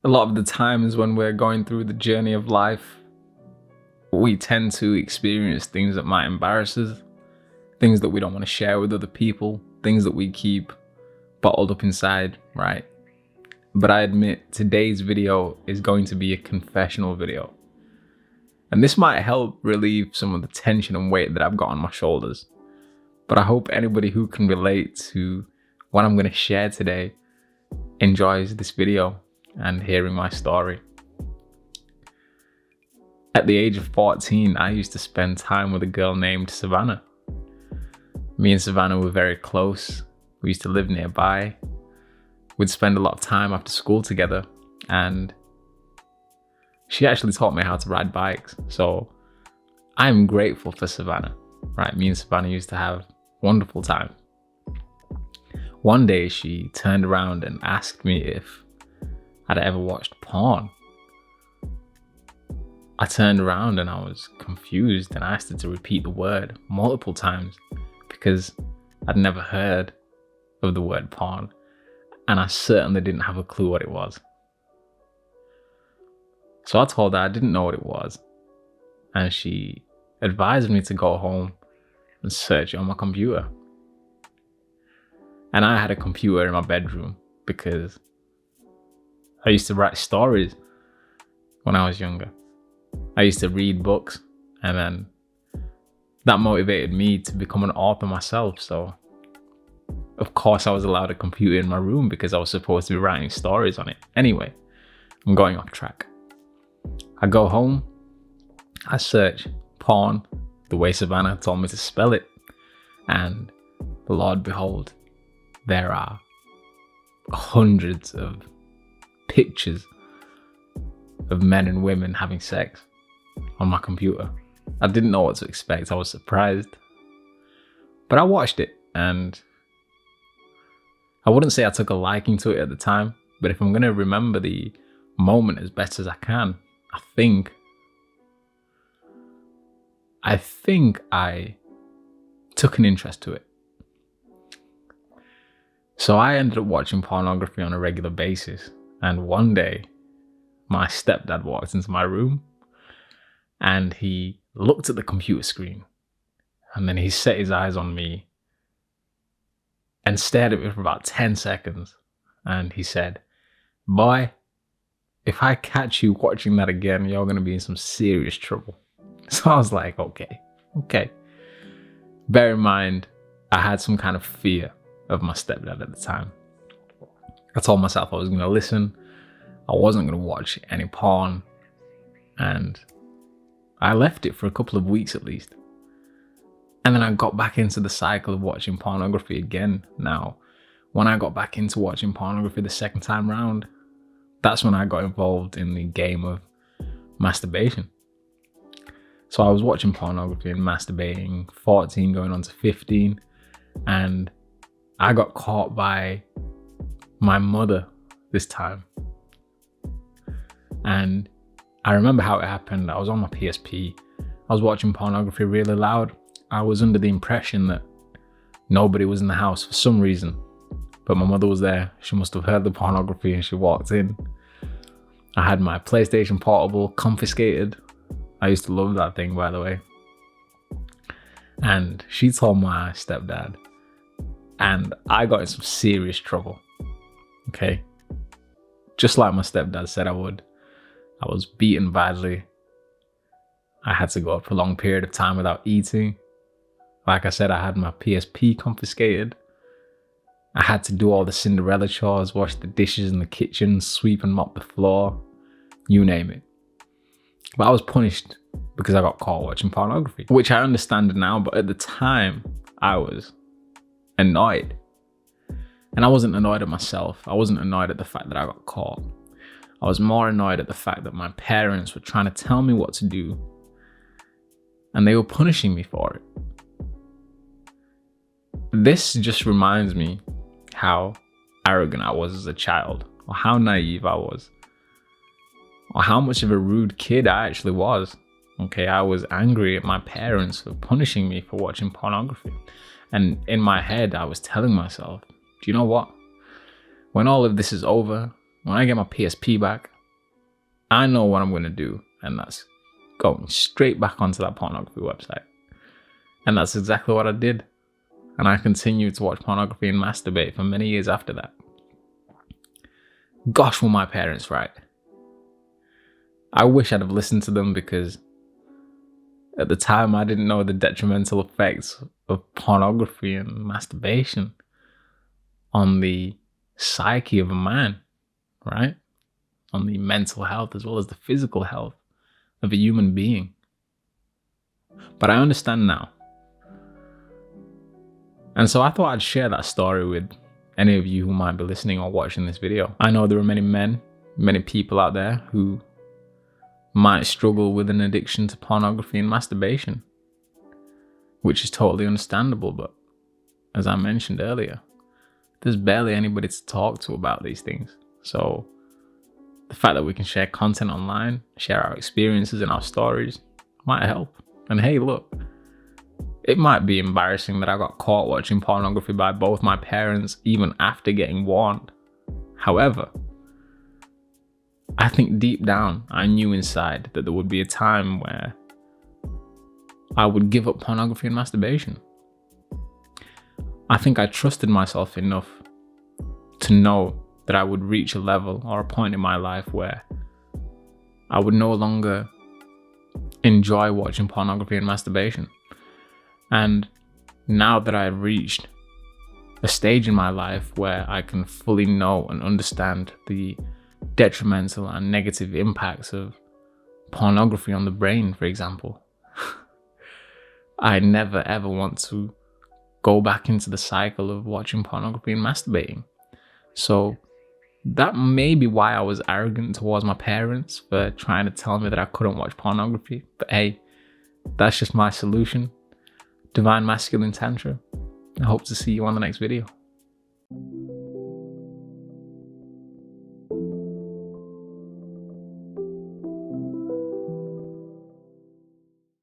A lot of the times when we're going through the journey of life, we tend to experience things that might embarrass us, things that we don't want to share with other people, things that we keep bottled up inside, right? But I admit today's video is going to be a confessional video. And this might help relieve some of the tension and weight that I've got on my shoulders. But I hope anybody who can relate to what I'm going to share today enjoys this video and hearing my story. At the age of 14, I used to spend time with a girl named Savannah. Me and Savannah were very close. We used to live nearby. We'd spend a lot of time after school together, and she actually taught me how to ride bikes. So I'm grateful for Savannah, right? Me and Savannah used to have wonderful time. One day she turned around and asked me if I'd ever watched porn. I turned around and I was confused and I asked her to repeat the word multiple times because I'd never heard of the word porn, and I certainly didn't have a clue what it was. So I told her I didn't know what it was, and she advised me to go home and search it on my computer. And I had a computer in my bedroom because I used to write stories when I was younger. I used to read books, and then that motivated me to become an author myself. So of course I was allowed a computer in my room because I was supposed to be writing stories on it. Anyway, I'm going off track. I go home, I search porn the way Savannah told me to spell it, and Lord behold, there are hundreds of pictures of men and women having sex on my computer. I didn't know what to expect. I was surprised, but I watched it, and I wouldn't say I took a liking to it at the time, but if I'm going to remember the moment as best as I can, I think I took an interest to it. So I ended up watching pornography on a regular basis, and one day my stepdad walked into my room and he looked at the computer screen, and then he set his eyes on me and stared at me for about 10 seconds, and he said, "Boy, if I catch you watching that again, you're going to be in some serious trouble." So I was like, okay. Bear in mind, I had some kind of fear of my stepdad at the time. I told myself I was going to listen. I wasn't going to watch any porn. And I left it for a couple of weeks at least. And then I got back into the cycle of watching pornography again. Now, when I got back into watching pornography the second time round, that's when I got involved in the game of masturbation. So I was watching pornography and masturbating, 14 going on to 15, and I got caught by my mother this time. And I remember how it happened. I was on my PSP. I was watching pornography really loud. I was under the impression that nobody was in the house for some reason, but my mother was there. She must have heard the pornography and she walked in. I had my PlayStation Portable confiscated. I used to love that thing, by the way. And she told my stepdad, and I got in some serious trouble. Okay. Just like my stepdad said I would. I was beaten badly. I had to go a prolonged period of time without eating. Like I said, I had my PSP confiscated. I had to do all the Cinderella chores, wash the dishes in the kitchen, sweep and mop the floor, you name it. But I was punished because I got caught watching pornography, which I understand now, but at the time I was annoyed. And I wasn't annoyed at myself. I wasn't annoyed at the fact that I got caught. I was more annoyed at the fact that my parents were trying to tell me what to do, and they were punishing me for it. This just reminds me how arrogant I was as a child, or how naive I was, or how much of a rude kid I actually was. Okay, I was angry at my parents for punishing me for watching pornography. And in my head, I was telling myself, do you know what? When all of this is over, when I get my PSP back, I know what I'm going to do. And that's going straight back onto that pornography website. And that's exactly what I did. And I continued to watch pornography and masturbate for many years after that. Gosh, were my parents right. I wish I'd have listened to them, because at the time I didn't know the detrimental effects of pornography and masturbation on the psyche of a man, right? On the mental health as well as the physical health of a human being. But I understand now. And so I thought I'd share that story with any of you who might be listening or watching this video. I know there are many men, many people out there who might struggle with an addiction to pornography and masturbation, which is totally understandable. But as I mentioned earlier, there's barely anybody to talk to about these things. So the fact that we can share content online, share our experiences and our stories might help. And hey, look, it might be embarrassing that I got caught watching pornography by both my parents even after getting warned. However, I think deep down, I knew inside that there would be a time where I would give up pornography and masturbation. I think I trusted myself enough to know that I would reach a level or a point in my life where I would no longer enjoy watching pornography and masturbation. And now that I've reached a stage in my life where I can fully know and understand the detrimental and negative impacts of pornography on the brain, for example, I never ever want to go back into the cycle of watching pornography and masturbating. So that may be why I was arrogant towards my parents for trying to tell me that I couldn't watch pornography. But hey, that's just my solution. Divine Masculine Tantra. I hope to see you on the next video.